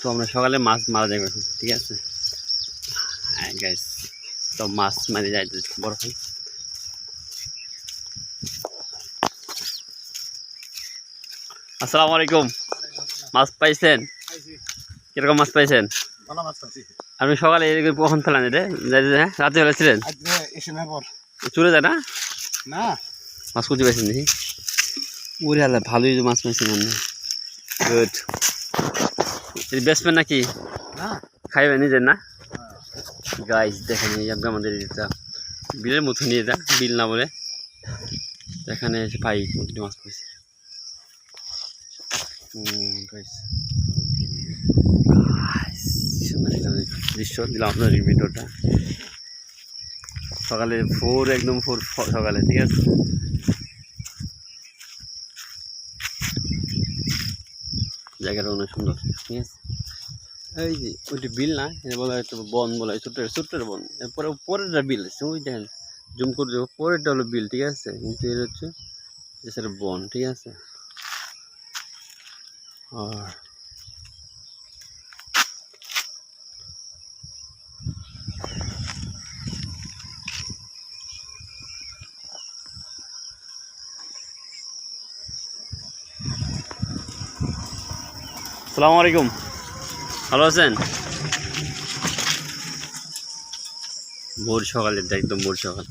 আমরা সকালে মাছ মারা যাবে ঠিক আছে গাইস তো মাছ মারি যাইতে বড় ভাই আসসালামু আলাইকুম মাছ পাইছেন কিরকম মাছ পাইছেন ভালো মাছ পাইছি আপনি সকালে এরকম কখন ফেলান রে রাতে ফেলেছিলেন আজকে এসে না পর চলে যায় না না মাছ খুঁজে পাইছেন দেখি ওরে আল্লাহ ভালোই মাছ পাইছেন আপনি গুড এই বেসবেন নাকি না খাইবেন নিজের না গাইস দেখেন এই আমাদের এটা বিলের মতনই এটা বিল না বলে এখানে এসে ভাই মোটামুটি মাছ পাইছে গাইস সুন্দর একটা দৃশ্য দিলাম আপনার এই ভিডিওটা সকালে ভোর একদম ভোর সকালে ঠিক আছে জায়গাটা অনেক সুন্দর ঠিক আছে এই যে ওইটা বিল না বলা হয় বন বলা হয় ছোট্ট ছোট্ট বন এরপরে পরেরটা বিল আছে ওই দেখেন জুম করে দেবো পরেরটা হলো বিল ঠিক আছে কিন্তু এর হচ্ছে যে সেটা বন ঠিক আছে আর আসসালামু আলাইকুম ভালো আছেন ভোর সকালে একদম ভোর সকাল